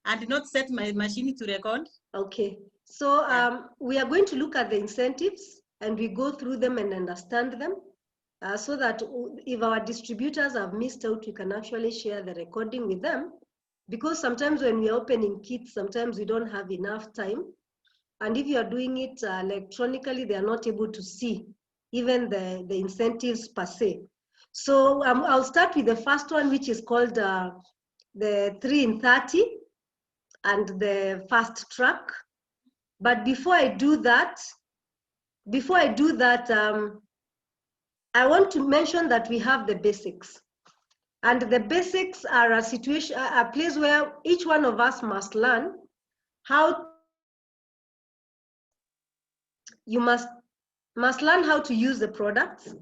I did not set my machine to record. Okay. So we are going to look at the incentives and we go through them and understand them so that if our distributors have missed out, we can actually share the recording with them. Because sometimes when we're opening kits, sometimes we don't have enough time. And if you are doing it electronically, they are not able to see even the incentives per se. So I'll start with the first one, which is called the 3 in 30 and the fast track. But before I do that, I want to mention that we have the basics. And the basics are a place where each one of us must learn how. You must learn how to use the products.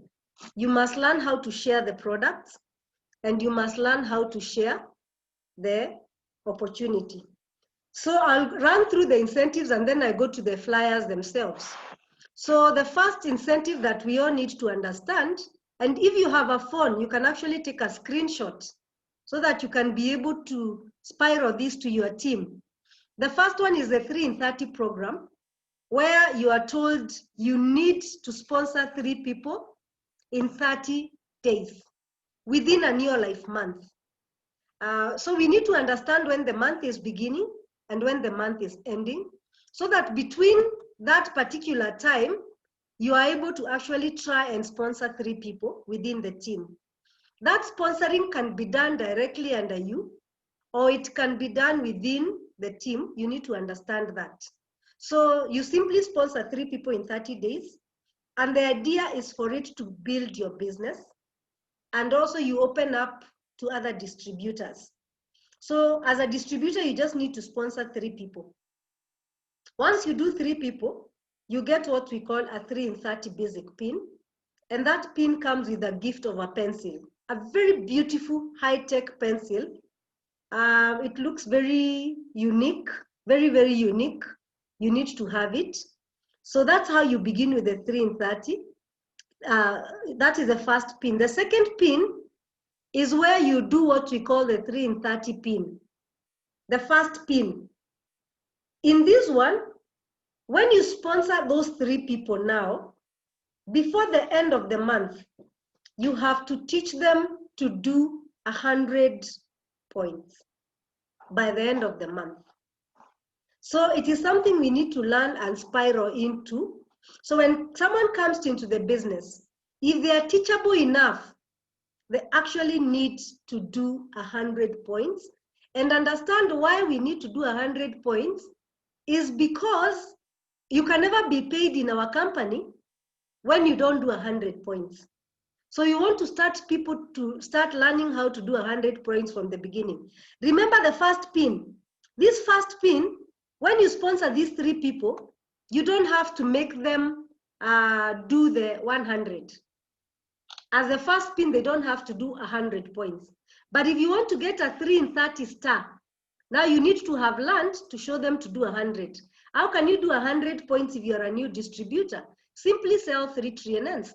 You must learn how to share the products, and you must learn how to share the opportunity. So I'll run through the incentives and then I go to the flyers themselves. So the first incentive that we all need to understand, and if you have a phone, you can actually take a screenshot so that you can be able to spiral this to your team. The first one is the 3 in 30 program, where you are told you need to sponsor 3 people in 30 days within a New Life month. So we need to understand when the month is beginning and when the month is ending, so that between that particular time, you are able to actually try and sponsor 3 people within the team. That sponsoring can be done directly under you, or it can be done within the team. You need to understand that. So you simply sponsor 3 people in 30 days. And the idea is for it to build your business. And also you open up to other distributors. So as a distributor, you just need to sponsor 3 people. Once you do 3 people, you get what we call a 3 in 30 basic pin. And that pin comes with a gift of a pencil, a very beautiful high-tech pencil. It looks very unique, very, very unique. You need to have it. So that's how you begin with the 3 in 30. That is the first pin. The second pin is where you do what we call the 3 in 30 pin. The first pin. In this one, when you sponsor those 3 people now, before the end of the month, you have to teach them to do 100 points by the end of the month. So it is something we need to learn and spiral into. So when someone comes into the business, if they are teachable enough, they actually need to do 100 points. And understand why we need to do 100 points is because you can never be paid in our company when you don't do 100 points. So you want to start people to start learning how to do 100 points from the beginning. Remember the first pin. This first pin, when you sponsor these 3 people, you don't have to make them do the 100. As the first pin, they don't have to do 100 points. But if you want to get a 3 in 30 star, now you need to have learned to show them to do 100. How can you do 100 points if you're a new distributor? Simply sell 3 TNNs,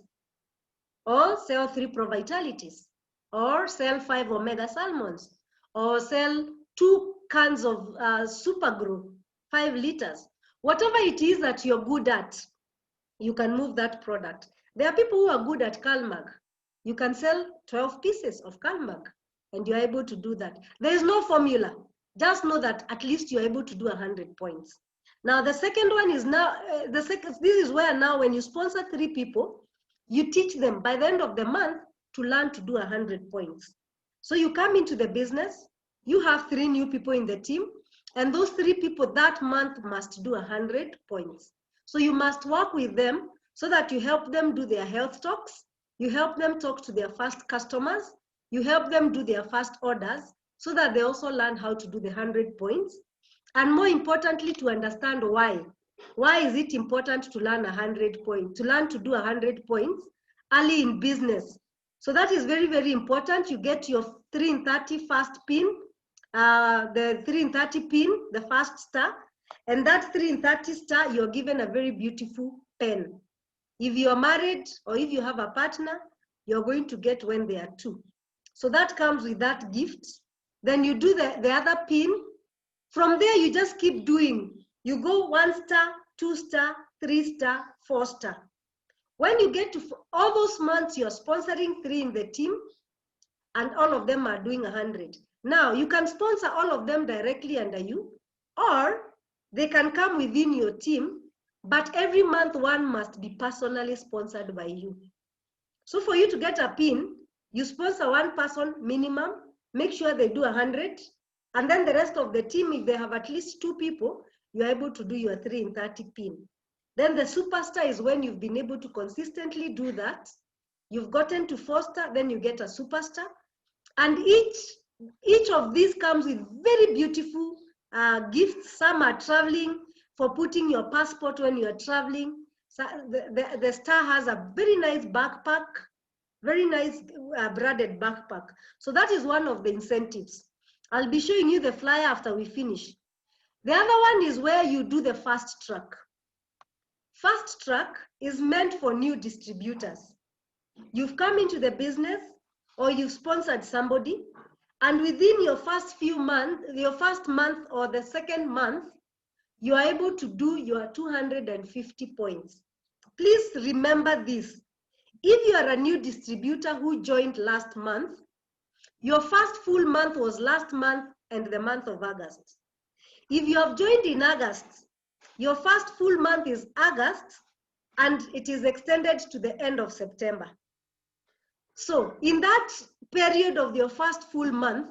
or sell 3 Pro Vitalities, or sell 5 Omega Salmons, or sell 2 cans of Super Glue, 5 liters. Whatever it is that you're good at, you can move that product. There are people who are good at Calmag. You can sell 12 pieces of Calmag, and you're able to do that. There is no formula. Just know that at least you're able to do 100 points. Now, the second one is now, this is where now when you sponsor 3 people, you teach them by the end of the month to learn to do 100 points. So you come into the business, you have 3 new people in the team, and those 3 people that month must do 100 points. So you must work with them so that you help them do their health talks, you help them talk to their first customers, you help them do their first orders so that they also learn how to do the 100 points. And more importantly, to understand why. Why is it important to learn 100 points, to learn to do 100 points early in business? So that is very, very important. You get your 3 in 30 first pin, the 3 in 30 pin, the first star, and that 3 in 30 star, you're given a very beautiful pen. If you're married or if you have a partner, you're going to get when they are 2. So that comes with that gift. Then you do the other pin. From there, you just keep doing. You go 1 star, 2 star, 3 star, 4 star. When you get to all those months, you're sponsoring 3 in the team, and all of them are doing 100. Now, you can sponsor all of them directly under you, or they can come within your team, but every month one must be personally sponsored by you. So for you to get a pin, you sponsor one person minimum, make sure they do 100, and then the rest of the team, if they have at least 2 people, you're able to do your 3 in 30 pin. Then the superstar is when you've been able to consistently do that. You've gotten to 4 star, then you get a superstar. And each of these comes with very beautiful gifts. Some are traveling for putting your passport when you're traveling. So the star has a very nice backpack, very nice branded backpack. So that is one of the incentives. I'll be showing you the flyer after we finish. The other one is where you do the fast track. Fast track is meant for new distributors. You've come into the business or you've sponsored somebody, and within your first few months, your first month or the second month, you are able to do your 250 points. Please remember this. If you are a new distributor who joined last month, your first full month was last month and the month of August. If you have joined in August, your first full month is August, and it is extended to the end of September. So in that period of your first full month,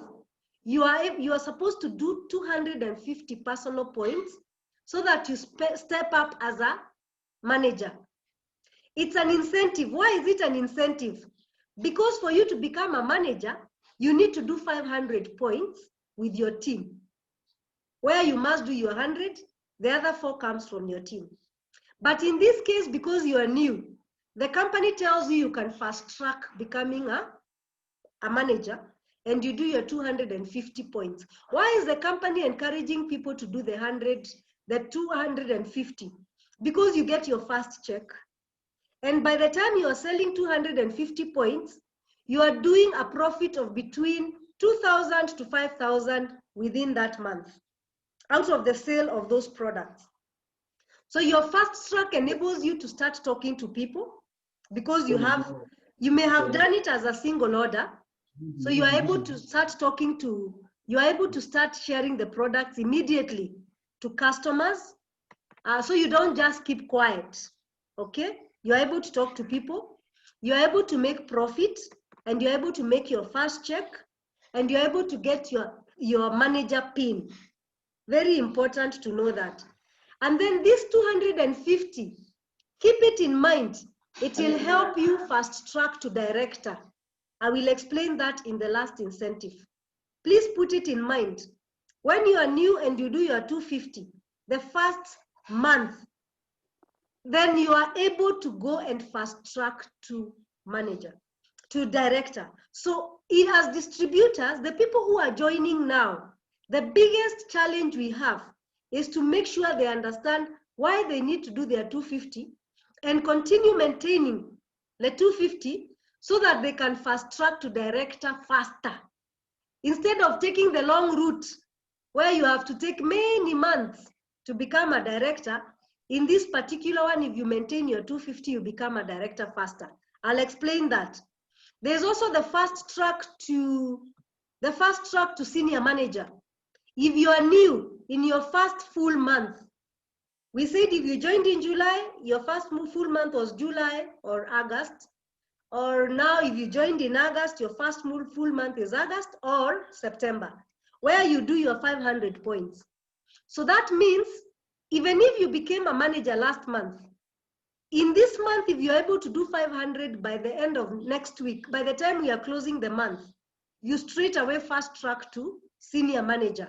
you are supposed to do 250 personal points so that you step up as a manager. It's an incentive. Why is it an incentive? Because for you to become a manager, you need to do 500 points with your team, where you must do your 100, the other 4 comes from your team. But in this case, because you are new, the company tells you you can fast track becoming a manager, and you do your 250 points. Why is the company encouraging people to do the 250? Because you get your first check. And by the time you are selling 250 points, you are doing a profit of between 2,000 to 5,000 within that month out of the sale of those products. So your fast track enables you to start talking to people, because you may have done it as a single order. So you are able to start talking to, you are able to start sharing the products immediately to customers. So you don't just keep quiet, okay? You're able to talk to people, you're able to make profit, and you're able to make your first check, and you're able to get your manager pin. Very important to know that. And then this 250, keep it in mind. It will help you fast track to director. I will explain that in the last incentive. Please put it in mind. When you are new and you do your 250, the first month, then you are able to go and fast track to manager, to director. So as distributors, the people who are joining now, the biggest challenge we have is to make sure they understand why they need to do their 250 and continue maintaining the 250 so that they can fast track to director faster. Instead of taking the long route where you have to take many months to become a director, in this particular one, if you maintain your 250, you become a director faster. I'll explain that. There's also the fast track to senior manager. If you are new in your first full month, we said if you joined in July, your first full month was July or August. Or now if you joined in August, your first full month is August or September, where you do your 500 points. So that means even if you became a manager last month, in this month, if you're able to do 500 by the end of next week, by the time we are closing the month, you straight away fast track to senior manager.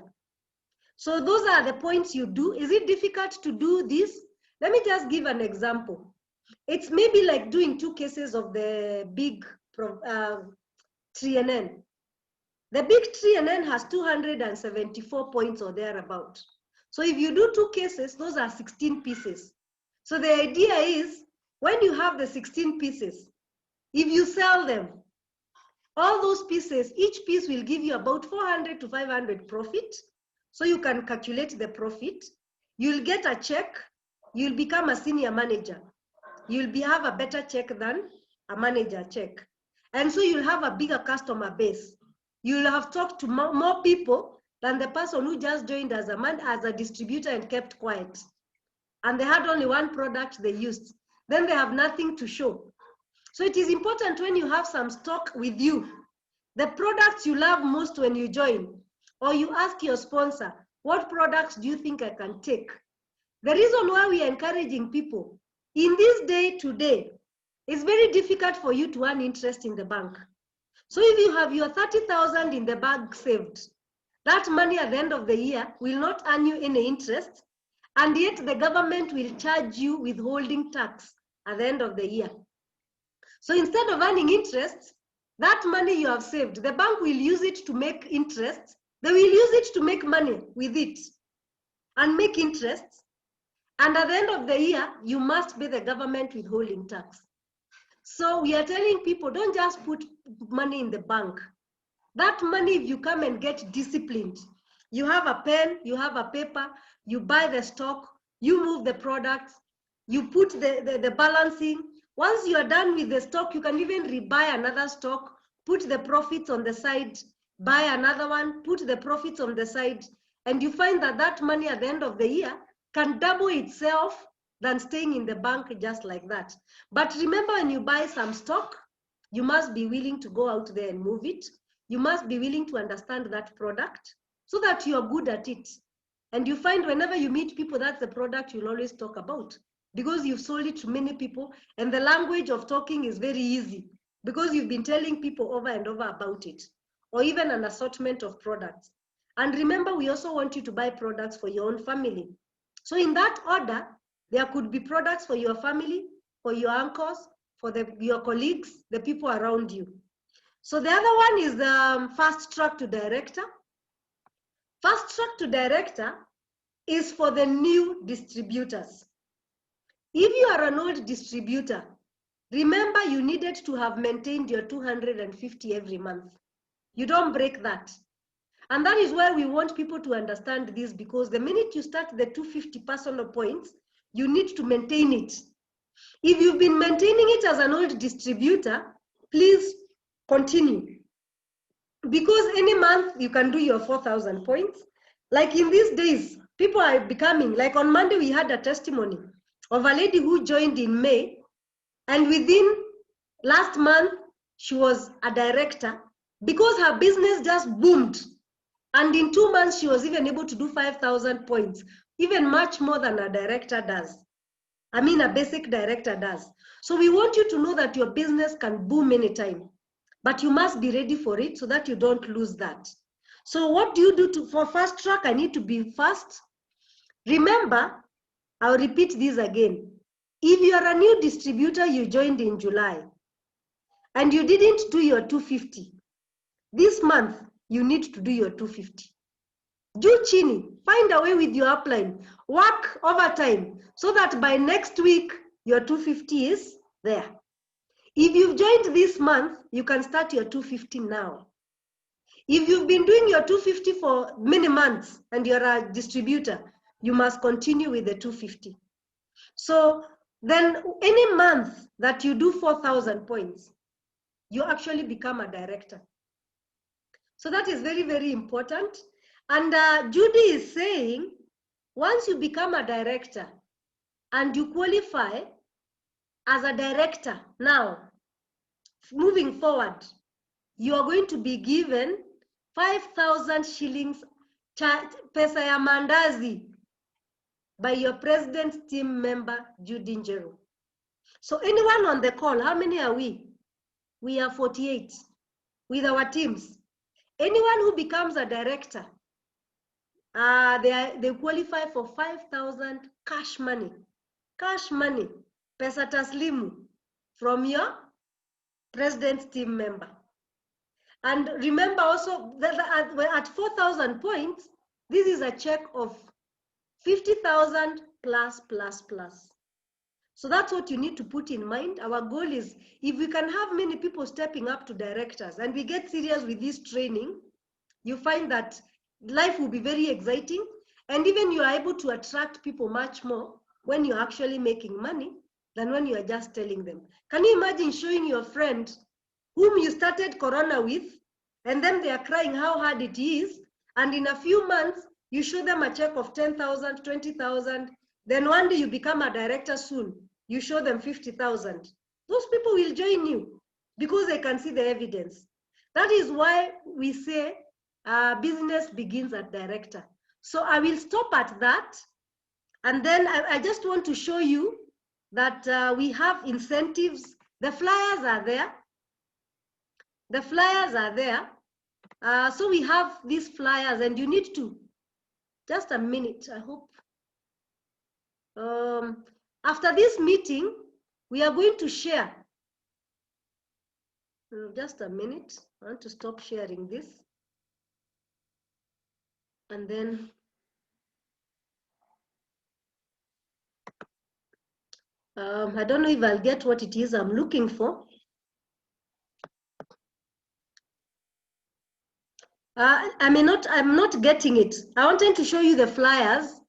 So those are the points you do. Is it difficult to do this? Let me just give an example. It's maybe like doing 2 cases of the big 3NN. The big 3NN has 274 points or thereabout. So if you do 2 cases, those are 16 pieces. So the idea is when you have the 16 pieces, if you sell them, all those pieces, each piece will give you about 400 to 500 profit. so you can calculate the profit. You'll get a check. You'll become a senior manager. You'll have a better check than a manager check. And so you'll have a bigger customer base. You'll have talked to more people than the person who just joined as a distributor and kept quiet. And they had only one product they used. Then they have nothing to show. So it is important when you have some stock with you, the products you love most when you join, or you ask your sponsor, what products do you think I can take? The reason why we are encouraging people, in this day today, it's very difficult for you to earn interest in the bank. So if you have your 30,000 in the bank saved, that money at the end of the year will not earn you any interest, and yet the government will charge you withholding tax at the end of the year. So instead of earning interest, that money you have saved, the bank will use it to make interest. They will use it to make money with it and make interest. And at the end of the year, you must pay the government withholding tax. So we are telling people, don't just put money in the bank. That money, if you come and get disciplined, you have a pen, you have a paper, you buy the stock, you move the products, you put the balancing. Once you are done with the stock, you can even rebuy another stock, put the profits on the side, buy another one, put the profits on the side, and you find that that money at the end of the year can double itself than staying in the bank just like that. But remember, when you buy some stock, you must be willing to go out there and move it. You must be willing to understand that product so that you are good at it. And you find whenever you meet people, that's the product you'll always talk about, because you've sold it to many people, and the language of talking is very easy because you've been telling people over and over about it, or even an assortment of products. And remember, we also want you to buy products for your own family. So in that order, there could be products for your family, for your uncles, for your colleagues, the people around you. So the other one is fast track to director. Fast track to director is for the new distributors. If you are an old distributor, remember you needed to have maintained your 250 every month. You don't break that. And that is why we want people to understand this, because the minute you start the 250 personal points, you need to maintain it. If you've been maintaining it as an old distributor, please continue. Because any month you can do your 4,000 points. Like in these days, people are becoming, like on Monday we had a testimony of a lady who joined in May, and within last month, she was a director because her business just boomed. And in 2 months, she was even able to do 5,000 points, even much more than a director does. I mean, a basic director does. So we want you to know that your business can boom anytime, but you must be ready for it so that you don't lose that. So what do you do for fast track? I need to be fast. Remember, I'll repeat this again. If you are a new distributor, you joined in July, and you didn't do your 250, this month, you need to do your 250. Do chini, find a way with your upline, work overtime so that by next week, your 250 is there. If you've joined this month, you can start your 250 now. If you've been doing your 250 for many months and you're a distributor, you must continue with the 250. So then any month that you do 4,000 points, you actually become a director. So that is very, very important. And Judy is saying, once you become a director and you qualify as a director, now, moving forward, you are going to be given 5,000 shillings pesa ya mandazi by your president's team member, Judy Njeru. So anyone on the call, how many are we? We are 48 with our teams. Anyone who becomes a director, they qualify for 5,000 cash money, pesa taslimu from your president's team member. And remember also that at 4,000 points, this is a check of 50,000 plus. So that's what you need to put in mind. Our goal is, if we can have many people stepping up to directors and we get serious with this training, you find that life will be very exciting. And even you are able to attract people much more when you're actually making money than when you are just telling them. Can you imagine showing your friend whom you started Corona with, and then they are crying how hard it is, and in a few months, you show them a check of 10,000, 20,000, then one day you become a director soon, you show them 50,000. Those people will join you because they can see the evidence. That is why we say business begins at director. So I will stop at that. And then I just want to show you that we have incentives. The flyers are there. The flyers are there. So we have these flyers, and you need to, just a minute, I hope. After this meeting, we are going to share. Just a minute, I want to stop sharing this. And then, I don't know if I'll get what it is I'm looking for. I'm not getting it. I wanted to show you the flyers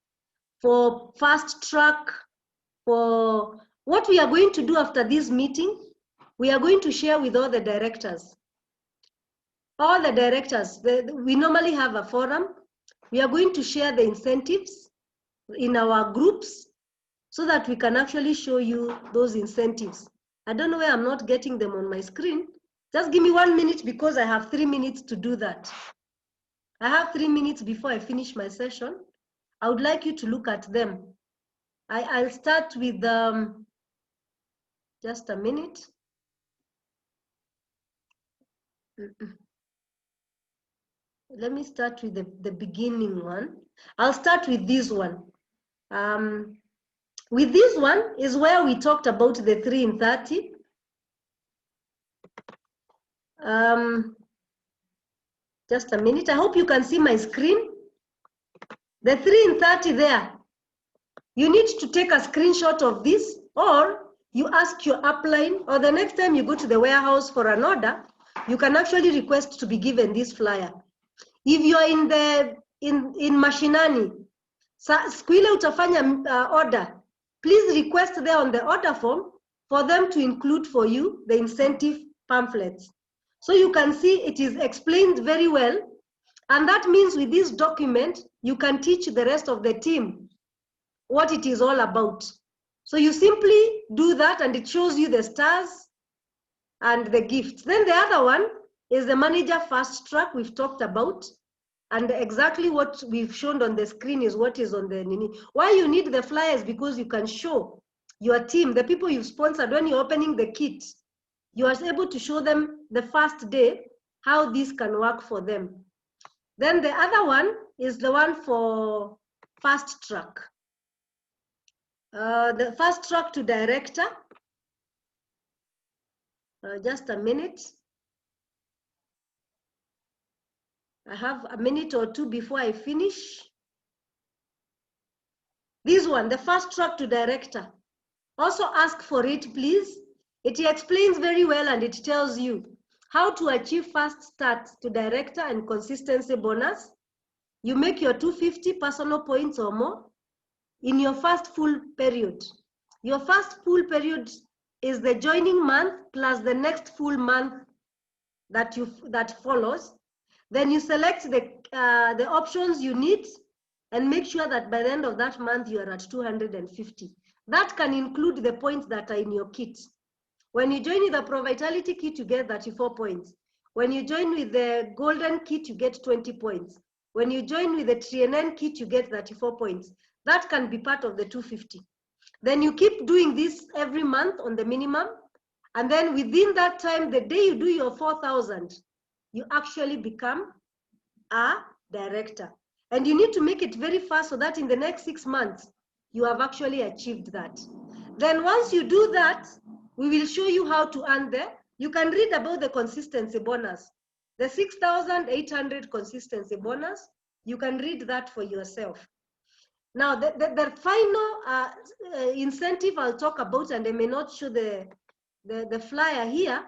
for fast track, for what we are going to do after this meeting. We are going to share with all the directors. All the directors, we normally have a forum. We are going to share the incentives in our groups so that we can actually show you those incentives. I don't know why I'm not getting them on my screen. Just give me 1 minute because I have 3 minutes to do that. I have 3 minutes before I finish my session. I would like you to look at them. I'll start with just a minute. Let me start with the beginning one. I'll start with this one. With this one is where we talked about the 3 in 30. Just a minute. I hope you can see my screen. The 3 in 30 there. You need to take a screenshot of this, or you ask your upline, or the next time you go to the warehouse for an order, you can actually request to be given this flyer. If you're in mashinani, siku ile utafanya order, please request there on the order form for them to include for you the incentive pamphlets. So you can see it is explained very well. And that means with this document, you can teach the rest of the team what it is all about. So you simply do that and it shows you the stars and the gifts. Then the other one is the manager fast track we've talked about. And exactly what we've shown on the screen is what is on the Nini. Why you need the flyers? Because you can show your team, the people you've sponsored, when you're opening the kit, you are able to show them the first day how this can work for them. Then the other one is the one for fast track. The fast track to director. Just a minute. I have a minute or two before I finish. This one, the fast track to director. Also ask for it, please. It explains very well and it tells you how to achieve fast start to director and consistency bonus. You make your 250 personal points or more in your first full period. Your first full period is the joining month plus the next full month that follows. Then you select the options you need and make sure that by the end of that month you are at 250. That can include the points that are in your kit. When you join with the Pro Vitality kit, you get 34 points. When you join with the Golden kit, you get 20 points. When you join with the TNN kit, you get 34 points. That can be part of the 250. Then you keep doing this every month on the minimum. And then within that time, the day you do your 4,000, you actually become a director. And you need to make it very fast so that in the next 6 months, you have actually achieved that. Then once you do that, we will show you how to earn there. You can read about the consistency bonus. The 6,800 consistency bonus, you can read that for yourself. Now, the final incentive I'll talk about, and I may not show the flyer here,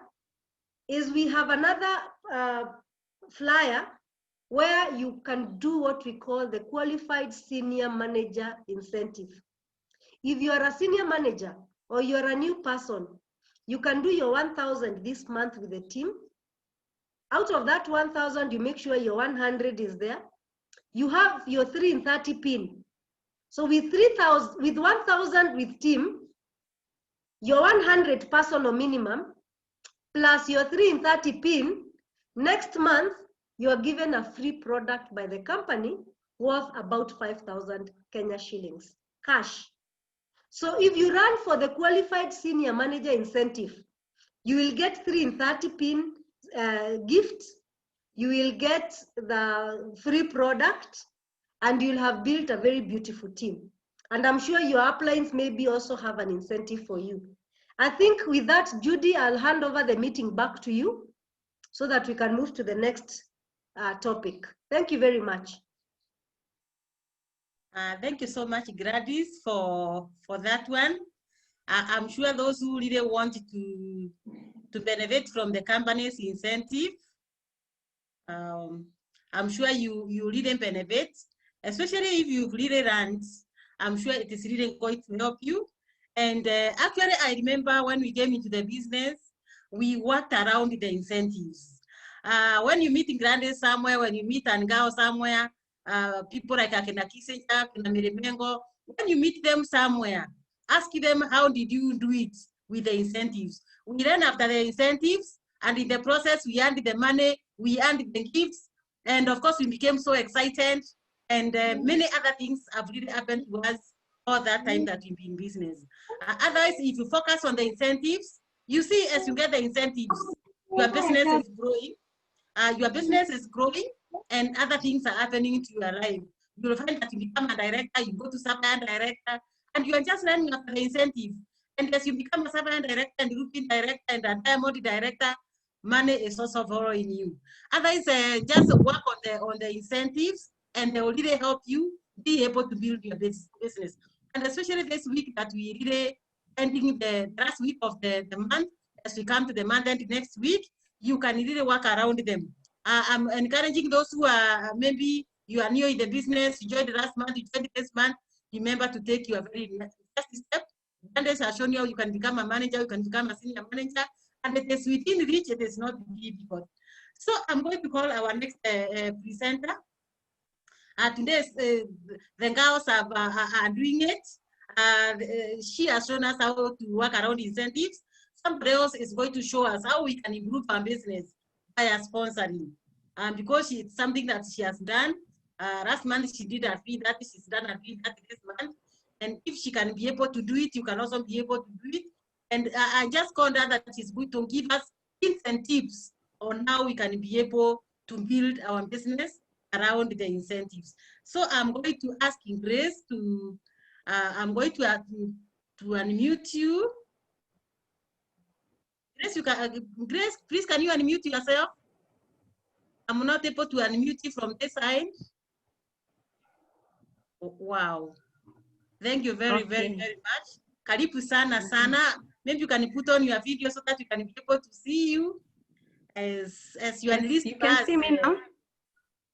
is we have another flyer where you can do what we call the qualified senior manager incentive. If you are a senior manager or you are a new person, you can do your 1,000 this month with the team. Out of that 1,000, you make sure your 100 is there. You have your 3 in 30 pin. So with 3,000, with 1,000 with team, your 100 personal minimum, plus your 3 in 30 pin, next month, you are given a free product by the company worth about 5,000 Kenya shillings, cash. So if you run for the qualified senior manager incentive, you will get 3 in 30 pin gift, you will get the free product, and you'll have built a very beautiful team. And I'm sure your uplines maybe also have an incentive for you. I think with that, Judy, I'll hand over the meeting back to you so that we can move to the next topic. Thank you very much. Thank you so much, Gladys, for that one. I'm sure those who really want to benefit from the company's incentive, I'm sure you really benefit, especially if you've really run. I'm sure it is really going to help you. And actually, I remember when we came into the business, we worked around the incentives. When you meet in Grande somewhere, when you meet Angao somewhere, people like Akina Kisenja, Akina Mirimengo, when you meet them somewhere, ask them how did you do it with the incentives. We ran after the incentives, and in the process, we earned the money, we earned the gifts, and of course, we became so excited, and many other things have really happened to us all that time that we've been in business. Otherwise, if you focus on the incentives, you see as you get the incentives, your business is growing, and other things are happening to your life. You will find that you become a director, you go to supplier director, and you are just learning after the incentive. And as you become a supplier director and routine director and a diamond director, money is also following you. Otherwise, just work on the incentives, and they will really help you be able to build your business. And especially this week that we really ending the last week of the month, as we come to the month end next week, you can really work around them. I'm encouraging those who are maybe you are new in the business, you joined the last month, you joined this month, remember to take your very first step. Candace has shown you how you can become a manager, you can become a senior manager, and it is within reach, it is not difficult. So I'm going to call our next presenter. Today, the girls are doing it. She has shown us how to work around incentives. Somebody else is going to show us how we can improve our business via sponsoring. Because it's something that she has done. Last month she did a free that, she's done a free that this month. And if she can be able to do it, you can also be able to do it. And I just called her that she's going to give us incentives on how we can be able to build our business around the incentives. So I'm going to ask Grace to, I'm going to unmute you. Grace, Grace, please can you unmute yourself? I'm not able to unmute you from this side. Oh, wow. Thank you very, very much. Karibu sana sana. Maybe you can put on your video so that we can be able to see you as you enlist. You can see me now?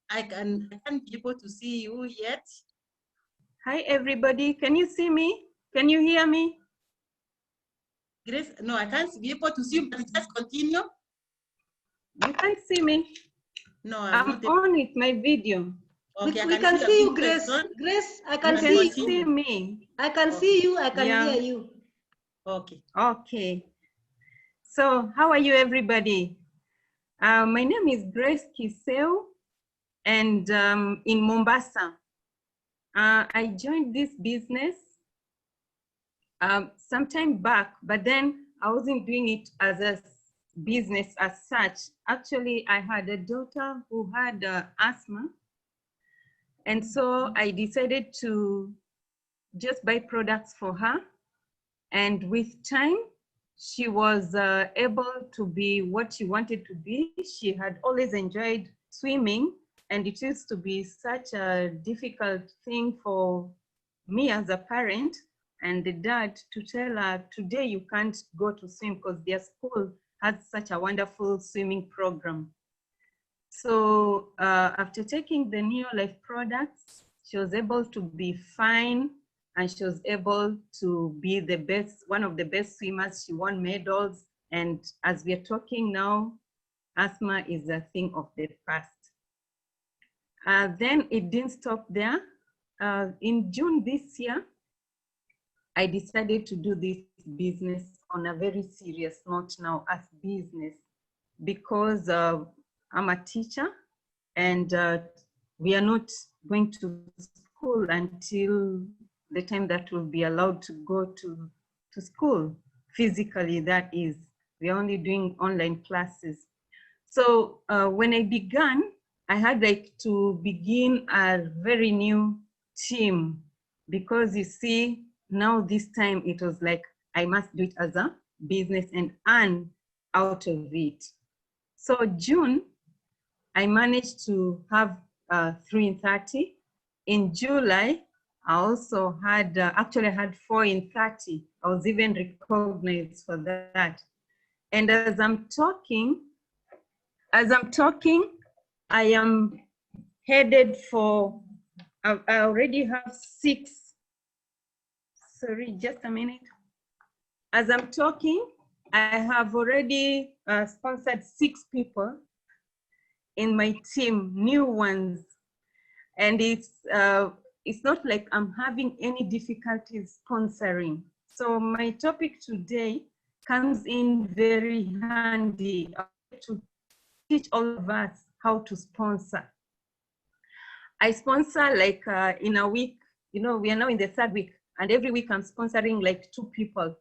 I can't be able to see you yet. Hi, everybody. Can you see me? Can you hear me? Grace, no, I can't be able to see you, but just continue. You can't see me? No, I'm on with my video. Okay, we can see you, Grace. Grace, I can see you. See me? I can see you, I can hear you. Okay. Okay. So how are you, everybody? My name is Grace Kiseu, and in Mombasa. I joined this business some time back, but then I wasn't doing it as a business as such. Actually, I had a daughter who had asthma. And so I decided to just buy products for her. And with time, she was able to be what she wanted to be. She had always enjoyed swimming, and it used to be such a difficult thing for me as a parent and the dad to tell her, today you can't go to swim because their school has such a wonderful swimming program. So after taking the Neolife products, she was able to be fine, and she was able to be the best, one of the best swimmers. She won medals. And as we're talking now, asthma is a thing of the past. Then it didn't stop there. In June this year, I decided to do this business on a very serious note now as business, because I'm a teacher, and we are not going to school until the time that we'll be allowed to go to school physically, that is. We're only doing online classes. So when I began, I had like to begin a very new team, because you see, now this time it was like I must do it as a business and earn out of it. So June, I managed to have 3 in 30. In July, I also had, actually I had 4 in 30. I was even recognized for that. And as I'm talking, I am headed for, I already have 6. Sorry, just a minute. As I'm talking, I have already sponsored 6 people in my team, new ones. And it's not like I'm having any difficulties sponsoring. So my topic today comes in very handy to teach all of us how to sponsor. I sponsor like in a week, you know, we are now in the 3rd week, and every week I'm sponsoring like 2 people.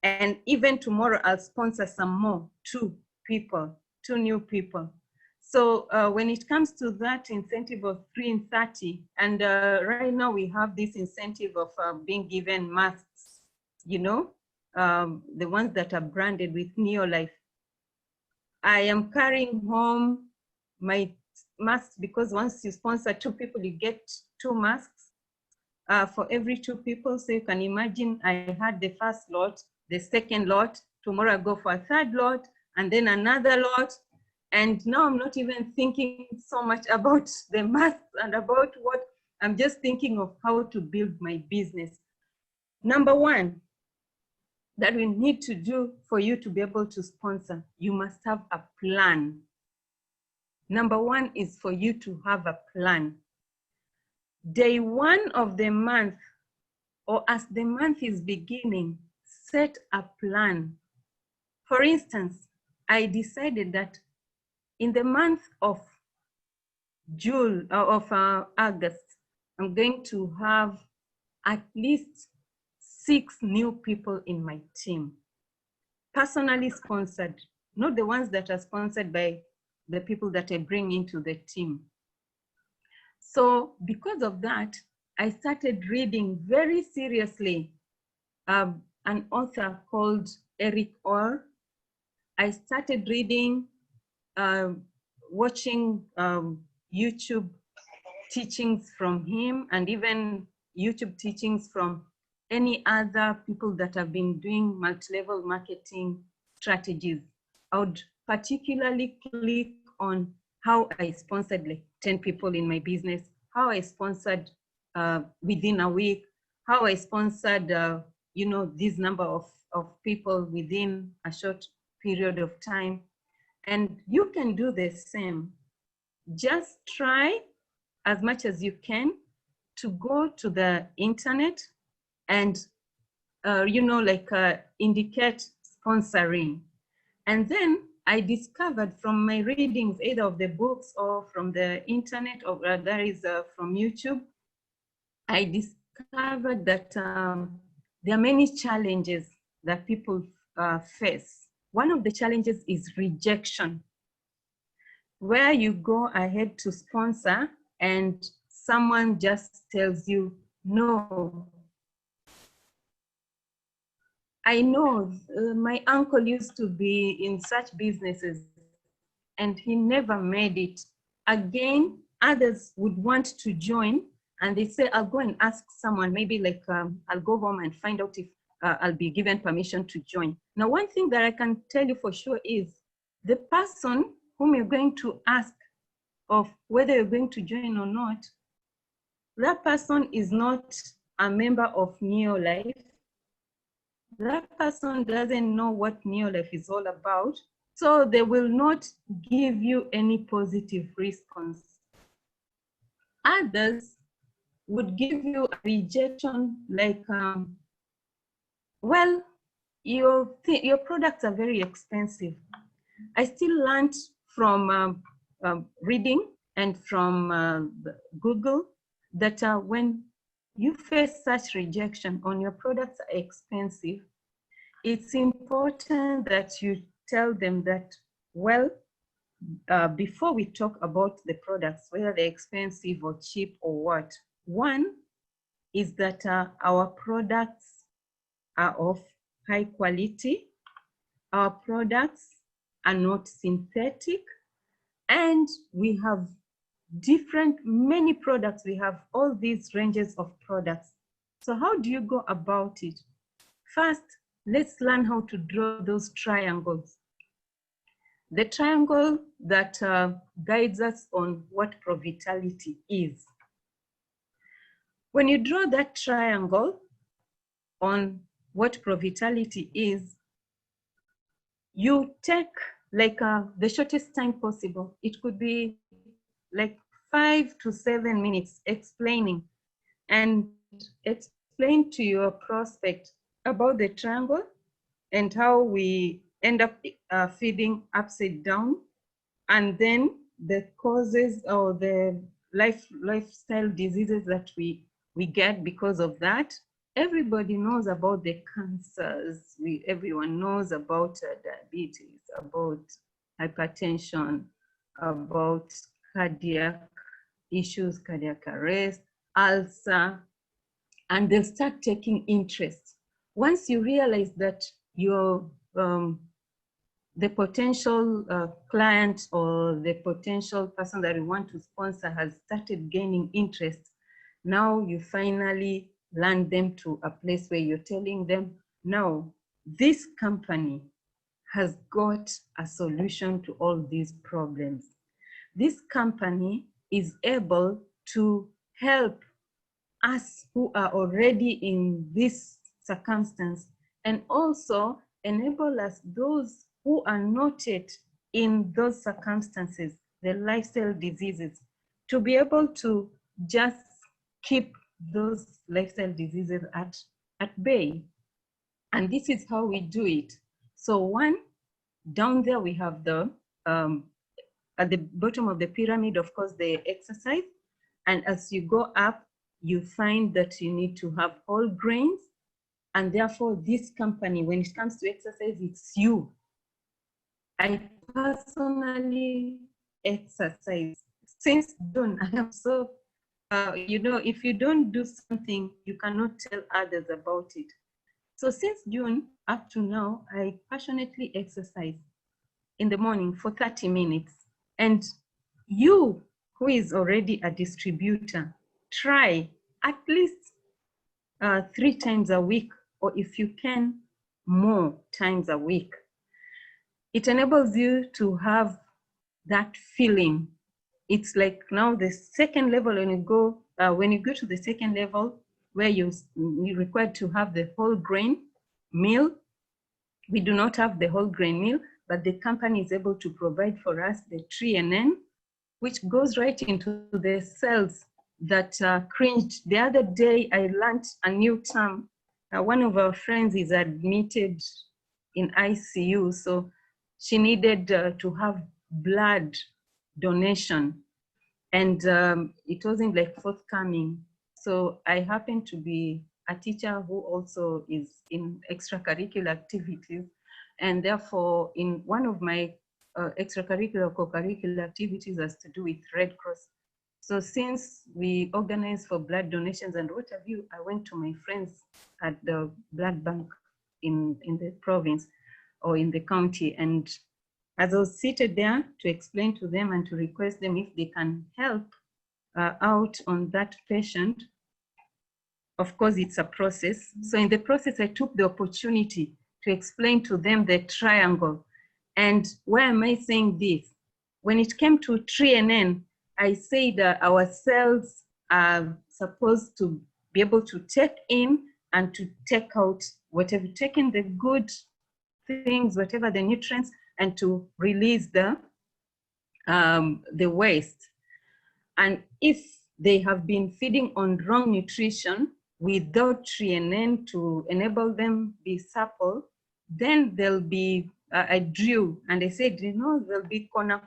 And even tomorrow I'll sponsor some more, 2 people, 2 new people. So when it comes to that incentive of 3 in 30, and right now we have this incentive of being given masks, you know, the ones that are branded with Neolife. I am carrying home my masks, because once you sponsor 2 people, you get 2 masks for every 2 people. So you can imagine I had the first lot, the second lot, tomorrow I go for a 3rd lot, and then another lot. And now I'm not even thinking so much about the masks and about what, I'm just thinking of how to build my business. Number 1 that we need to do for you to be able to sponsor, you must have a plan. Number 1 is for you to have a plan. Day 1 of the month, or as the month is beginning, set a plan. For instance, I decided that in the month of August, I'm going to have at least 6 new people in my team, personally sponsored, not the ones that are sponsored by the people that I bring into the team. So because of that, I started reading very seriously an author called Eric Orr. I started reading, watching YouTube teachings from him, and even YouTube teachings from any other people that have been doing multi-level marketing strategies. I would particularly click on how I sponsored like 10 people in my business, how I sponsored within a week, how I sponsored, you know, this number of people within a short period of time. And you can do the same. Just try as much as you can to go to the internet and, you know, like indicate sponsoring. And then I discovered from my readings, either of the books or from the internet, or that is from YouTube, I discovered that there are many challenges that people face. One of the challenges is rejection, where you go ahead to sponsor and someone just tells you, no. I know my uncle used to be in such businesses and he never made it. Again, others would want to join and they say, I'll go and ask someone, maybe like I'll go home and find out if I'll be given permission to join. Now, one thing that I can tell you for sure is the person whom you're going to ask of whether you're going to join or not, that person is not a member of Neolife. That person doesn't know what Neolife is all about, so they will not give you any positive response. Others would give you a rejection like, well, your products are very expensive. I still learned from reading and from Google that when you face such rejection on your products are expensive, it's important that you tell them that, well, before we talk about the products, whether they're expensive or cheap or what, one is that our products are of high quality, our products are not synthetic, and we have many products. We have all these ranges of products. So how do you go about it? First, let's learn how to draw those triangles. The triangle that guides us on what provitality is. When you draw that triangle on what provitality is, you take like the shortest time possible. It could be like 5 to 7 minutes explaining, and explain to your prospect about the triangle and how we end up feeding upside down, and then the causes or the lifestyle diseases that we get because of that. Everybody knows about the cancers. Everyone knows about diabetes, about hypertension, about cardiac issues, cardiac arrest, ulcer, and they'll start taking interest. Once you realize that your the potential client or the potential person that you want to sponsor has started gaining interest, now you finally land them to a place where you're telling them, no, this company has got a solution to all these problems. This company is able to help us who are already in this circumstance, and also enable us, those who are not yet in those circumstances, the lifestyle diseases, to be able to just keep those lifestyle diseases at bay. And this is how we do it. So one, down there we have the, at the bottom of the pyramid, of course, the exercise. And as you go up, you find that you need to have whole grains. And therefore, this company, when it comes to exercise, it's you. I personally exercise. Since June, I am so, you know, if you don't do something, you cannot tell others about it. So since June up to now, I passionately exercise in the morning for 30 minutes. And you, who is already a distributor, try at least 3 times a week, or if you can, more times a week. It enables you to have that feeling. It's like now the second level when you go to the second level, where you're required to have the whole grain meal. We do not have the whole grain meal, but the company is able to provide for us the 3NN, which goes right into the cells that cringed. The other day, I learned a new term. One of our friends is admitted in ICU, so she needed to have blood donation, and it wasn't like forthcoming. So I happen to be a teacher who also is in extracurricular activities, and therefore in one of my extracurricular co-curricular activities has to do with Red Cross. So since we organize for blood donations and what have you, I went to my friends at the blood bank in the province or in the county, and as I was seated there to explain to them and to request them if they can help out on that patient, of course, it's a process. So in the process, I took the opportunity to explain to them the triangle. And why am I saying this? When it came to 3NN, I said our cells are supposed to be able to take in and to take out whatever, take in the good things, whatever the nutrients, and to release the waste. And if they have been feeding on wrong nutrition without TRNN to enable them be supple, then there'll be, I drew and I said, you know, there'll be corner.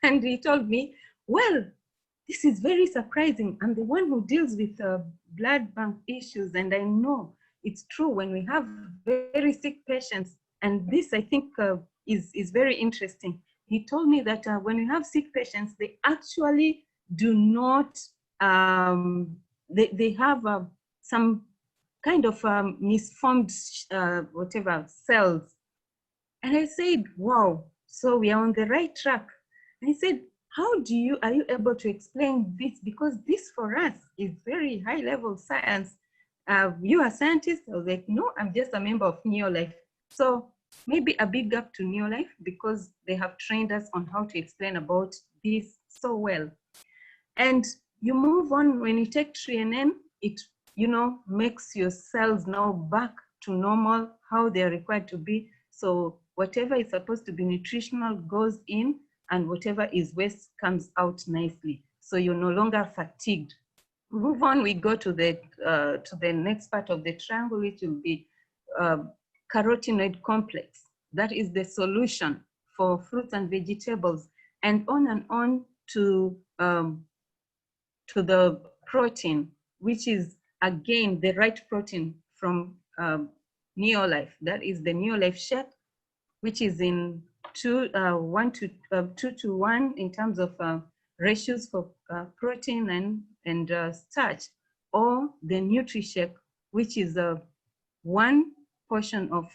And he told me, well, this is very surprising. I'm the one who deals with blood bank issues, and I know it's true when we have very sick patients. And this, I think, is very interesting. He told me that when we have sick patients, they actually do not, they have some kind of misformed whatever cells. And I said, wow, so we are on the right track. And he said, are you able to explain this? Because this for us is very high level science. You are a scientist? I was like, no, I'm just a member of Neolife. So maybe a big up to Neolife, because they have trained us on how to explain about this so well. And you move on, when you take TRNN, it, you know, makes your cells now back to normal, how they're required to be. So whatever is supposed to be nutritional goes in, and whatever is waste comes out nicely. So you're no longer fatigued. Move on, we go to the next part of the triangle, which will be carotenoid complex. That is the solution for fruits and vegetables, and on to the protein, which is again the right protein from Neolife. That is the Neolife shake, which is in 2 to 1 in terms of ratios for protein and starch, or the NutriShake, which is 1 portion of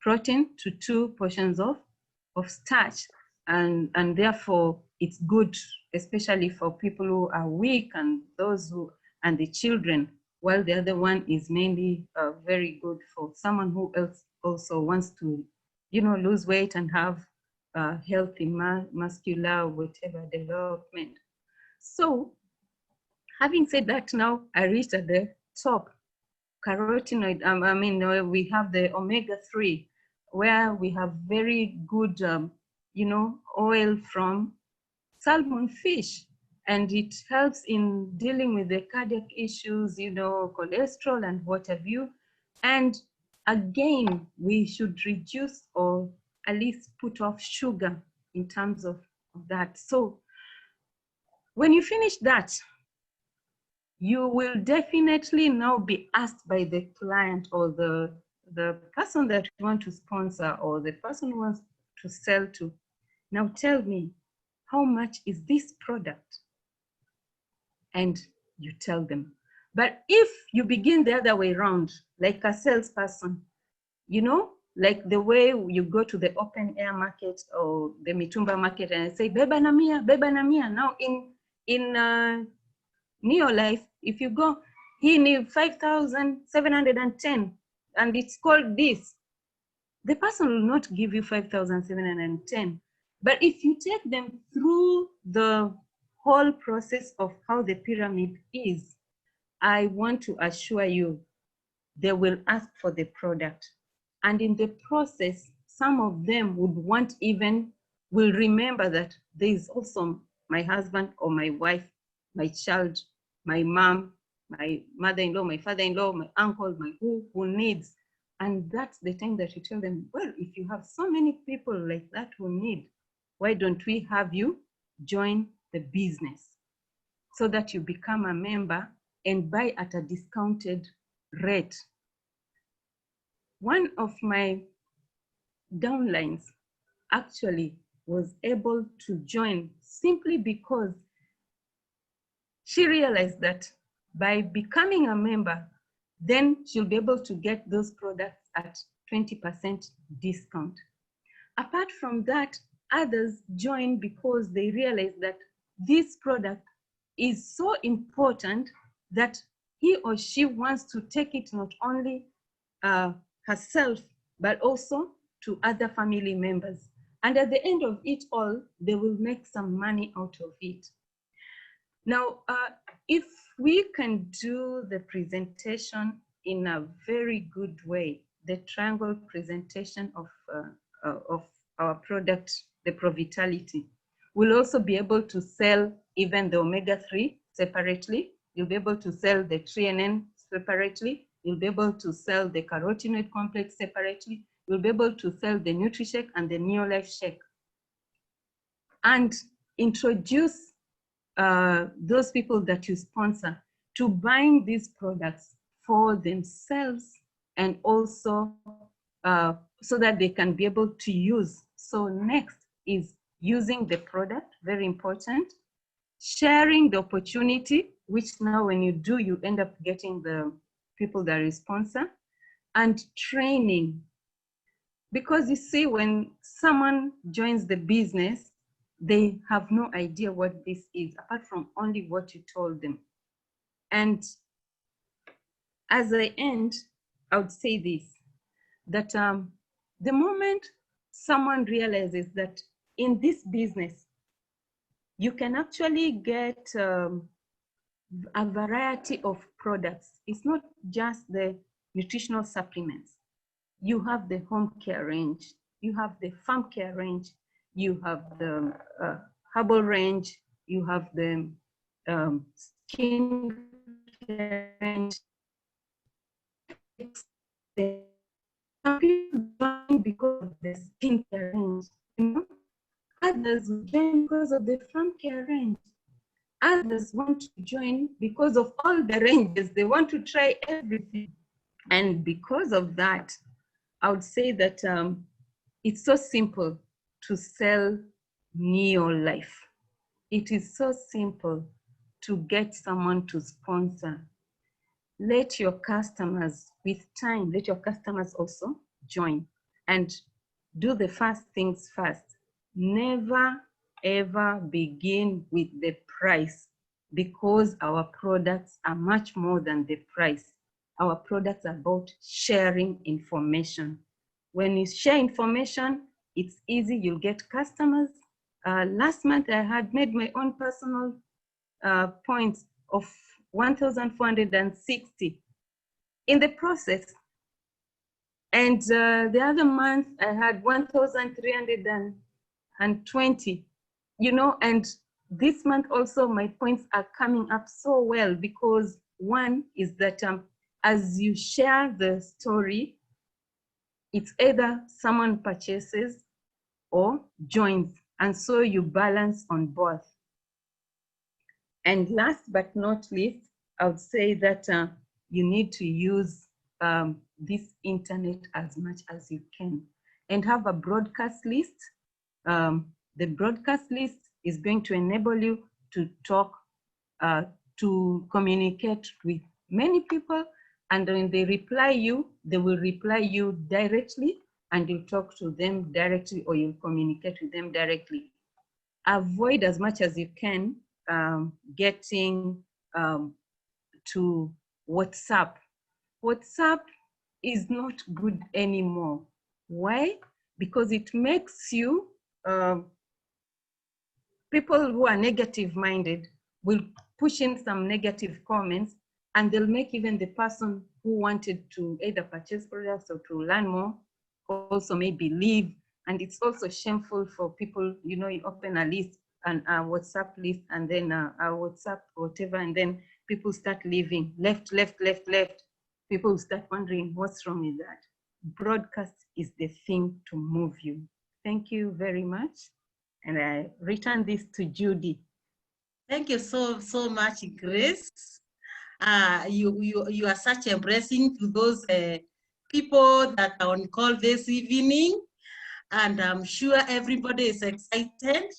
protein to 2 portions of starch, and therefore it's good, especially for people who are weak and those who, and the children, while the other one is mainly very good for someone who else also wants to, you know, lose weight and have healthy muscular whatever development. So having said that, now I reached at the top, carotenoid. We have the omega-3, where we have very good, you know, oil from salmon fish, and it helps in dealing with the cardiac issues, you know, cholesterol and what have you. And again, we should reduce or at least put off sugar in terms of that. So when you finish that, you will definitely now be asked by the client or the person that you want to sponsor or the person who wants to sell to, now tell me, how much is this product? And you tell them. But if you begin the other way around, like a salesperson, you know, like the way you go to the open air market or the mitumba market and say, beba na mia, beba na mia. Now in Neolife, if you go, he need 5,710 and it's called this, the person will not give you 5,710. But if you take them through the whole process of how the pyramid is, I want to assure you, they will ask for the product. And in the process, some of them will remember that there is also my husband or my wife, my child, my mom, my mother-in-law, my father-in-law, my uncle, my who needs. And that's the time that you tell them, well, if you have so many people like that who need, why don't we have you join the business so that you become a member and buy at a discounted rate. One of my downlines actually was able to join simply because she realized that by becoming a member, then she'll be able to get those products at 20% discount. Apart from that, others join because they realize that this product is so important that he or she wants to take it not only herself, but also to other family members. And at the end of it all, they will make some money out of it. Now, if we can do the presentation in a very good way, the triangle presentation of our product, the Provitality, we'll also be able to sell even the omega-3 separately. You'll be able to sell the TNN separately. You'll be able to sell the carotenoid complex separately. You'll be able to sell the NutriShake and the NeoLife Shake. And introduce those people that you sponsor to buying these products for themselves, and also so that they can be able to use. So next is using the product, very important. Sharing the opportunity, which now when you do, you end up getting the people that you sponsor. And training. Because you see, when someone joins the business, they have no idea what this is, apart from only what you told them. And as I end, I would say this, that the moment someone realizes that in this business, you can actually get a variety of products. It's not just the nutritional supplements. You have the home care range, you have the farm care range, you have the herbal range, you have the skin care range. Some people join because of the skin care range, you know? Others join because of the farm care range. Others want to join because of all the ranges. They want to try everything. And because of that, I would say that it's so simple to sell NeoLife. It is so simple to get someone to sponsor. Let your customers, with time, let your customers also join, and do the first things first. Never, ever begin with the price, because our products are much more than the price. Our products are about sharing information. When you share information, it's easy, you'll get customers. Last month, I had made my own personal points of 1,460 in the process. And the other month, I had 1,320, you know, and this month also, my points are coming up so well, because one is that as you share the story, it's either someone purchases or joins, and so you balance on both. And last but not least, I would say that you need to use this internet as much as you can, and have a broadcast list. The broadcast list is going to enable you to talk, to communicate with many people, and when they reply you, they will reply you directly, and you talk to them directly, or you communicate with them directly. Avoid as much as you can getting to WhatsApp. WhatsApp is not good anymore. Why? Because it makes you, people who are negative minded will push in some negative comments, and they'll make even the person who wanted to either purchase products or to learn more also maybe leave. And it's also shameful for people, you know, you open a list, and a WhatsApp list, and then a WhatsApp whatever, and then people start leaving, left. People start wondering what's wrong with that. Broadcast is the thing to move you. Thank you very much. And I return this to Judy. Thank you so much, Grace. You are such a blessing to those people that are on call this evening. And I'm sure everybody is excited.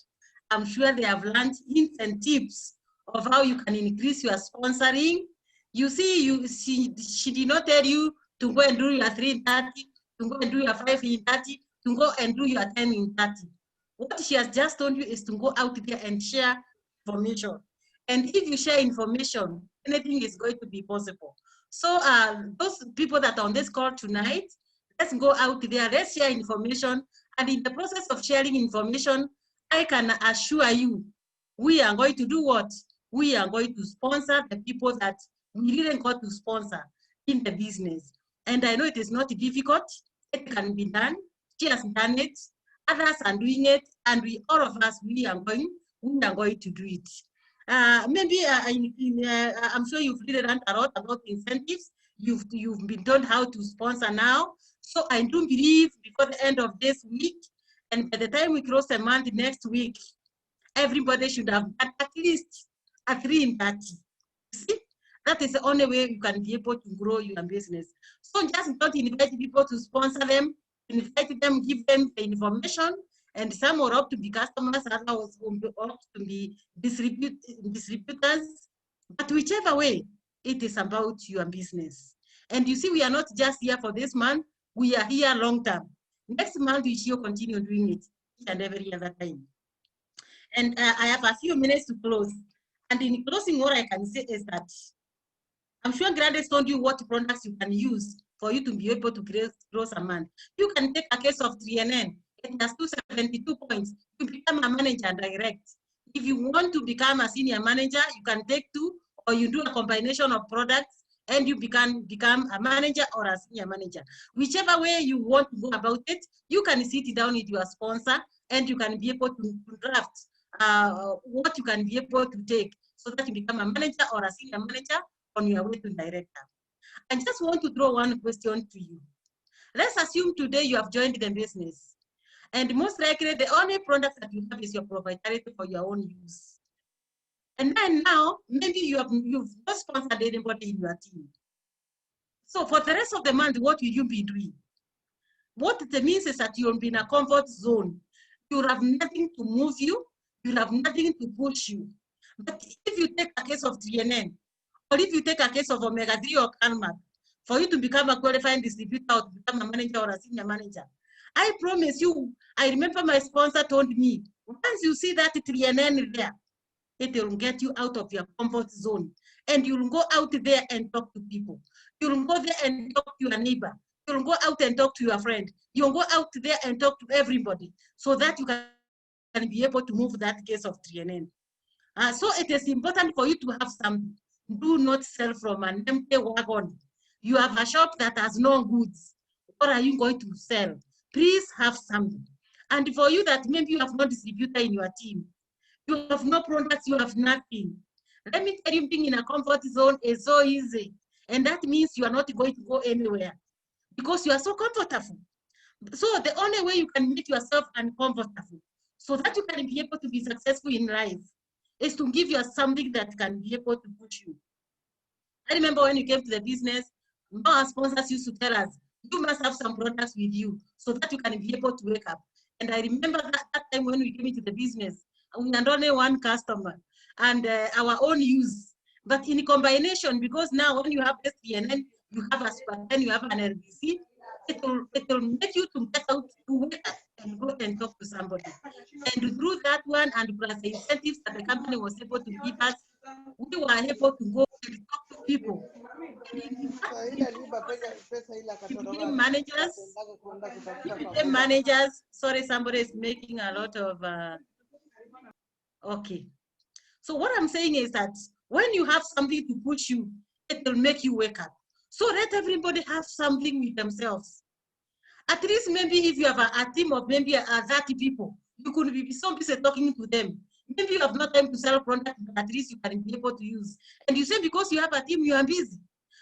I'm sure they have learned hints and tips of how you can increase your sponsoring. You see, she did not tell you to go and do your 3 in 30, to go and do your 5 in 30, to go and do your 10 in 30. What she has just told you is to go out there and share information. And if you share information, anything is going to be possible. So those people that are on this call tonight, let's go out there, let's share information, And in the process of sharing information, I can assure you, we are going to do what? We are going to sponsor the people that we didn't got to sponsor in the business. And I know it is not difficult. It can be done. She has done it. Others are doing it. And we, all of us, we are going to do it. Maybe I'm sure you've learned a lot about incentives. You've been told how to sponsor now. So I do believe before the end of this week, and by the time we close the month next week, everybody should have done at least a 3 in 30. See, that is the only way you can be able to grow your business. So just don't invite people to sponsor them, invite them, give them the information, and some will opt to be customers, others will opt to be distributors. But whichever way, it is about your business. And you see, we are not just here for this month, we are here long term. Next month, we shall continue doing it each and every other time. And I have a few minutes to close. And in closing, what I can say is that I'm sure Grandes told you what products you can use for you to be able to grow a month. You can take a case of 3NN. It has 272 points. You become a manager direct. If you want to become a senior manager, you can take 2, or you do a combination of products and you become a manager or a senior manager. Whichever way you want to go about it, you can sit down with your sponsor and you can be able to draft what you can be able to take so that you become a manager or a senior manager on your way to director. I just want to throw one question to you. Let's assume today you have joined the business, and most likely the only product that you have is your proprietary for your own use. And then now, maybe you've not sponsored anybody in your team. So for the rest of the month, what will you be doing? What it means is that you'll be in a comfort zone. You'll have nothing to move you. You'll have nothing to push you. But if you take a case of 3NN, or if you take a case of Omega-3 or CanMag, for you to become a qualified distributor or to become a manager or a senior manager, I promise you, I remember my sponsor told me, once you see that 3NN there, it will get you out of your comfort zone. And you'll go out there and talk to people. You'll go there and talk to your neighbor. You'll go out and talk to your friend. You'll go out there and talk to everybody so that you can be able to move that case of 3NN. So it is important for you to have some. Do not sell from an empty wagon. You have a shop that has no goods. What are you going to sell? Please have something. And for you that maybe you have no distributor in your team, you have no products, you have nothing. Let me tell you, being in a comfort zone is so easy. And that means you are not going to go anywhere because you are so comfortable. So the only way you can make yourself uncomfortable so that you can be able to be successful in life is to give you something that can be able to push you. I remember when you came to the business, our sponsors used to tell us, you must have some products with you so that you can be able to wake up. And I remember that time when we came into the business, we had only one customer and our own use. But in combination, because now when you have SPNN, you have a SPN, you have an LBC, it will make you to get out to wake up and go and talk to somebody. And through that one, and plus the incentives that the company was able to give us, we were able to go and talk to people. Managers, sorry, somebody is making a lot of, okay. So what I'm saying is that when you have something to push you, it will make you wake up. So let everybody have something with themselves. At least maybe if you have a team of maybe 30 people, you could be so busy talking to them. Maybe you have no time to sell products, but at least you can be able to use. And you say because you have a team, you are busy.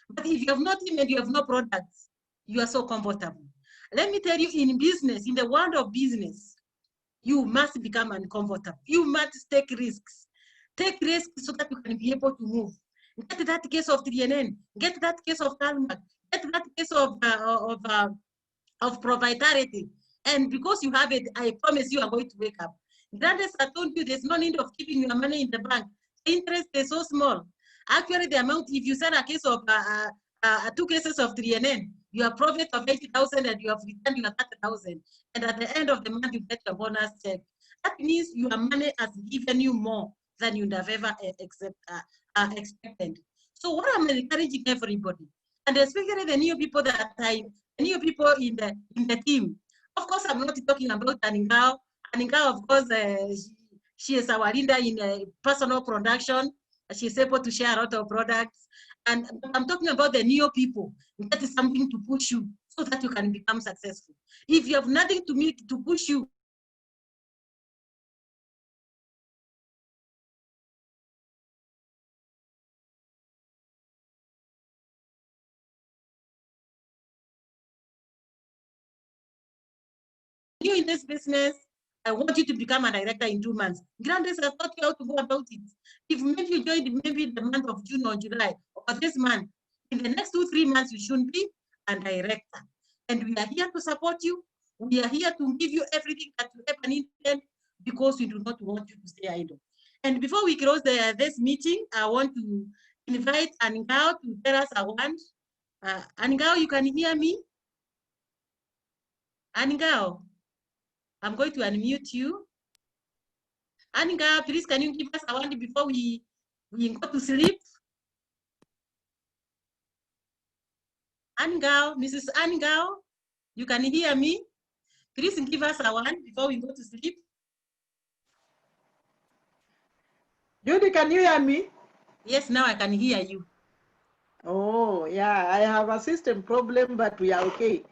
But if you have no team and you have no products, you are so comfortable. Let me tell you, in business, in the world of business, you must become uncomfortable. You must take risks. Take risks so that you can be able to move. Get that case of 3NN. Get that case of CanMag. Get that case of proprietary. And because you have it, I promise you are going to wake up. Grandes, I told you there's no need of keeping your money in the bank. The interest is so small. Actually, the amount, if you sell a case of 2 cases of 3NN, you have profit of 80,000 and you have returned your 30,000. And at the end of the month, you get your bonus check. That means your money has given you more than you'd have ever expected. So what I'm encouraging everybody, and especially the new people in the team, Of course, I'm not talking about Aningao. Aningao, of course, she is our leader in personal production. She is able to share a lot of products. And I'm talking about the new people. That is something to push you so that you can become successful. If you have nothing to meet to push you, you in this business, I want you to become a director in 2 months. Granted, I taught you how to go about it. If maybe you joined maybe the month of June or July or this month, in the next 2-3 months, you should be a director. And we are here to support you. We are here to give you everything that you ever needed because we do not want you to stay idle. And before we close this meeting, I want to invite Aningao to tell us a word. Aningao, you can hear me? Aningao, I'm going to unmute you. Aningao, please, can you give us a word before we go to sleep? Aningao, Mrs. Aningao, you can hear me? Please give us a word before we go to sleep. Judy, can you hear me? Yes, now I can hear you. Oh, yeah, I have a system problem, but we are okay.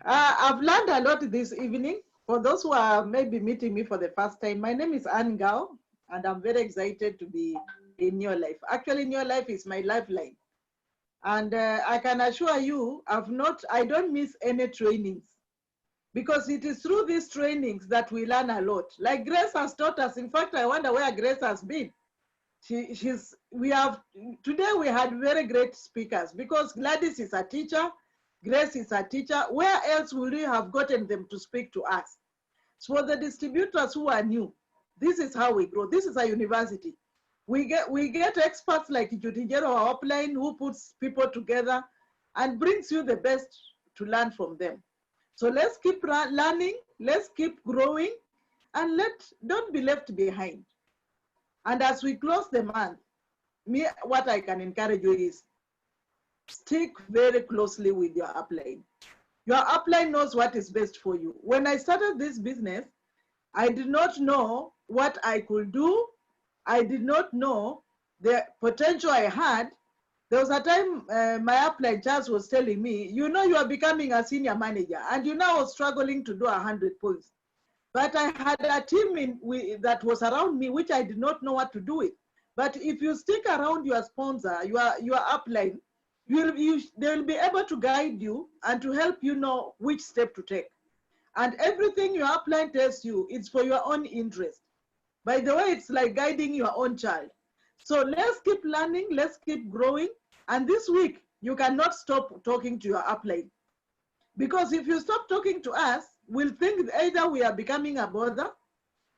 I've learned a lot this evening. For those who are maybe meeting me for the first time, my name is Ann Gao, and I'm very excited to be in your life. Actually, in your life is my lifeline. And I can assure you, I don't miss any trainings, because it is through these trainings that we learn a lot. Like Grace has taught us. In fact, I wonder where Grace has been. Today we had very great speakers, because Gladys is a teacher, Grace is a teacher. Where else would we have gotten them to speak to us? So for the distributors who are new, this is how we grow. This is a university. We get experts like Jutijero or Upline, who puts people together and brings you the best to learn from them. So let's keep learning, let's keep growing, and don't be left behind. And as we close the month, what I can encourage you is stick very closely with your upline. Your upline knows what is best for you. When I started this business, I did not know what I could do. I did not know the potential I had. There was a time my upline Charles was telling me, you know, you are becoming a senior manager, and you now are struggling to do 100 points. But I had a team that was around me, which I did not know what to do with. But if you stick around your sponsor, your upline, they will be able to guide you and to help you know which step to take. And everything your upline tells you, it's for your own interest. By the way, it's like guiding your own child. So let's keep learning, let's keep growing. And this week, you cannot stop talking to your upline. Because if you stop talking to us, we'll think either we are becoming a bother,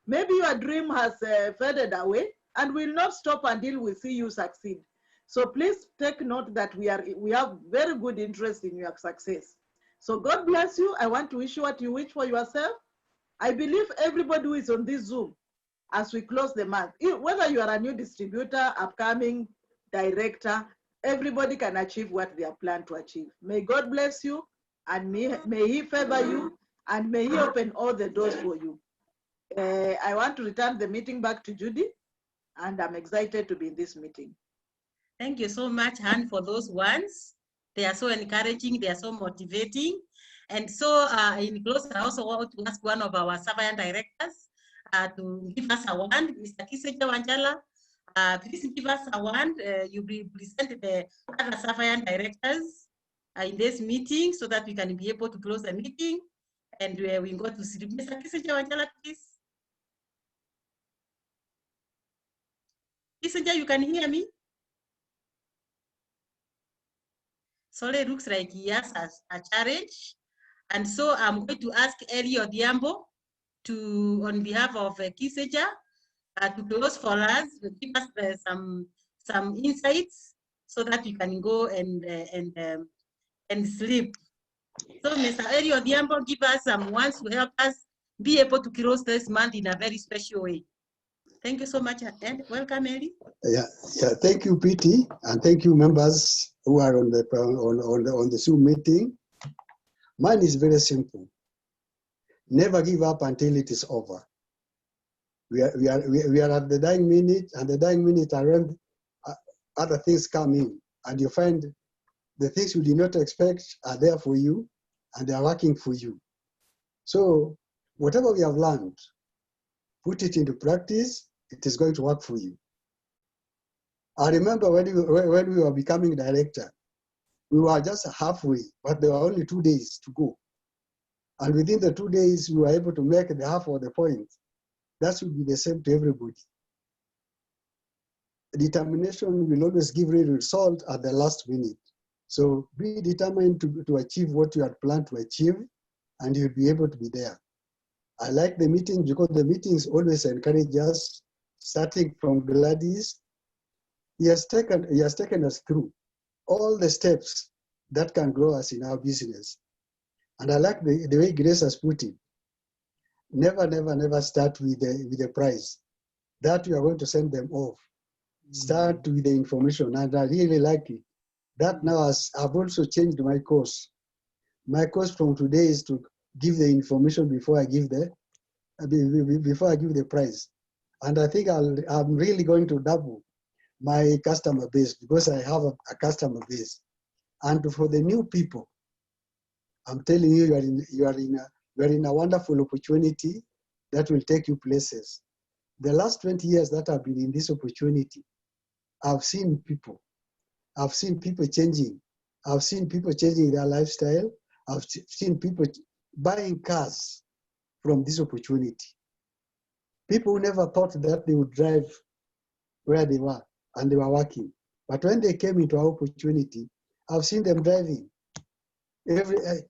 maybe your dream has faded away, and we'll not stop until we see you succeed. So please take note that we have very good interest in your success. So God bless you. I want to wish you what you wish for yourself. I believe everybody who is on this Zoom, as we close the month, whether you are a new distributor, upcoming director, everybody can achieve what they are planned to achieve. May God bless you, and may He favor you, and may He open all the doors for you. I want to return the meeting back to Judy, and I'm excited to be in this meeting. Thank you so much, Han, for those ones. They are so encouraging, they are so motivating. And so in close, I also want to ask one of our Savannah directors to give us a wand, Mr. Kiseja Wanjala. Please give us a wand. You present the other Savannah directors in this meeting so that we can be able to close the meeting. And we go to sleep. Mr. Kiseja Wanjala, please. Kiseja, you can hear me? Sorry, it looks like he has a challenge. And so I'm going to ask Eli Odhiambo on behalf of Kiseja, to close for us, to give us some insights so that we can go and sleep. So Mr. Eli Odhiambo, give us some ones to help us be able to close this month in a very special way. Thank you so much, and welcome, Eli. Yeah, thank you, PT, and thank you, members who are on the Zoom meeting. Mine is very simple. Never give up until it is over. We are at the dying minute, and the dying minute are when other things come in, and you find the things you did not expect are there for you, and they are working for you. So whatever we have learned, put it into practice, it is going to work for you. I remember when we were becoming director, we were just halfway, but there were only 2 days to go. And within the 2 days, we were able to make the half of the point. That should be the same to everybody. Determination will always give real result at the last minute. So be determined to achieve what you had planned to achieve, and you'll be able to be there. I like the meeting because the meetings always encourage us, starting from Gladys. He has taken us through all the steps that can grow us in our business. And I like the way Grace has put it. Never, never, never start with the price. That you are going to send them off. Start with the information, and I really like it. That now I've also changed my course. My course from today is to give the information before I give the price. And I think I'm really going to double my customer base because I have a customer base. And for the new people, I'm telling you, you are in a wonderful opportunity that will take you places. The last 20 years that I've been in this opportunity, I've seen people changing. I've seen people changing their lifestyle. I've seen people buying cars from this opportunity. People who never thought that they would drive where they were and they were working. But when they came into our opportunity, I've seen them driving.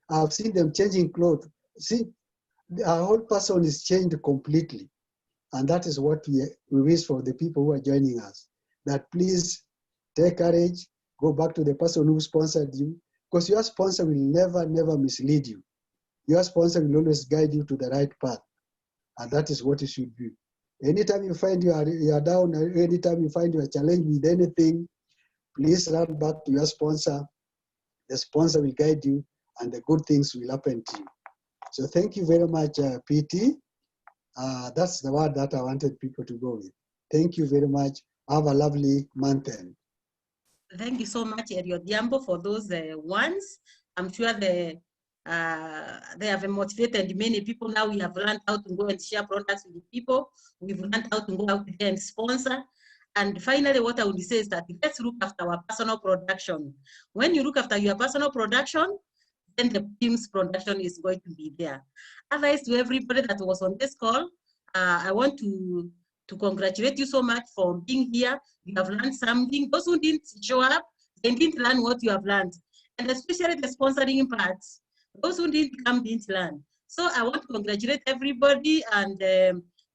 I've seen them changing clothes. See, our whole person is changed completely. And that is what we wish for the people who are joining us. That please take courage, go back to the person who sponsored you, because your sponsor will never, never mislead you. Your sponsor will always guide you to the right path. And that is what it should be. Anytime you find you are down, anytime you find you are challenged with anything, please run back to your sponsor. The sponsor will guide you and the good things will happen to you. So thank you very much, PT. That's the word that I wanted people to go with. Thank you very much. Have a lovely month end. Thank you so much, Erio Diambo, for those ones. I'm sure they have motivated many people. Now we have learned how to go and share products with the people. We've learned how to go out there and sponsor. And finally, what I would say is that let's look after our personal production. When you look after your personal production, then the team's production is going to be there. Otherwise, to everybody that was on this call, I want to congratulate you so much for being here. You have learned something. Those who didn't show up, they didn't learn what you have learned. And especially the sponsoring parts. Those who didn't come didn't learn. So I want to congratulate everybody, and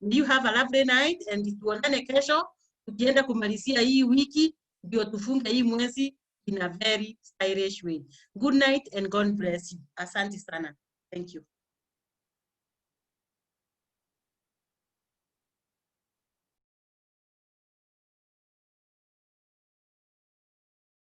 you have a lovely night, and tuonane kesho tukienda kumalizia hii wiki ndio tufunge hii mwezi in a very stylish way. Good night and God bless you. Asante sana. Thank you.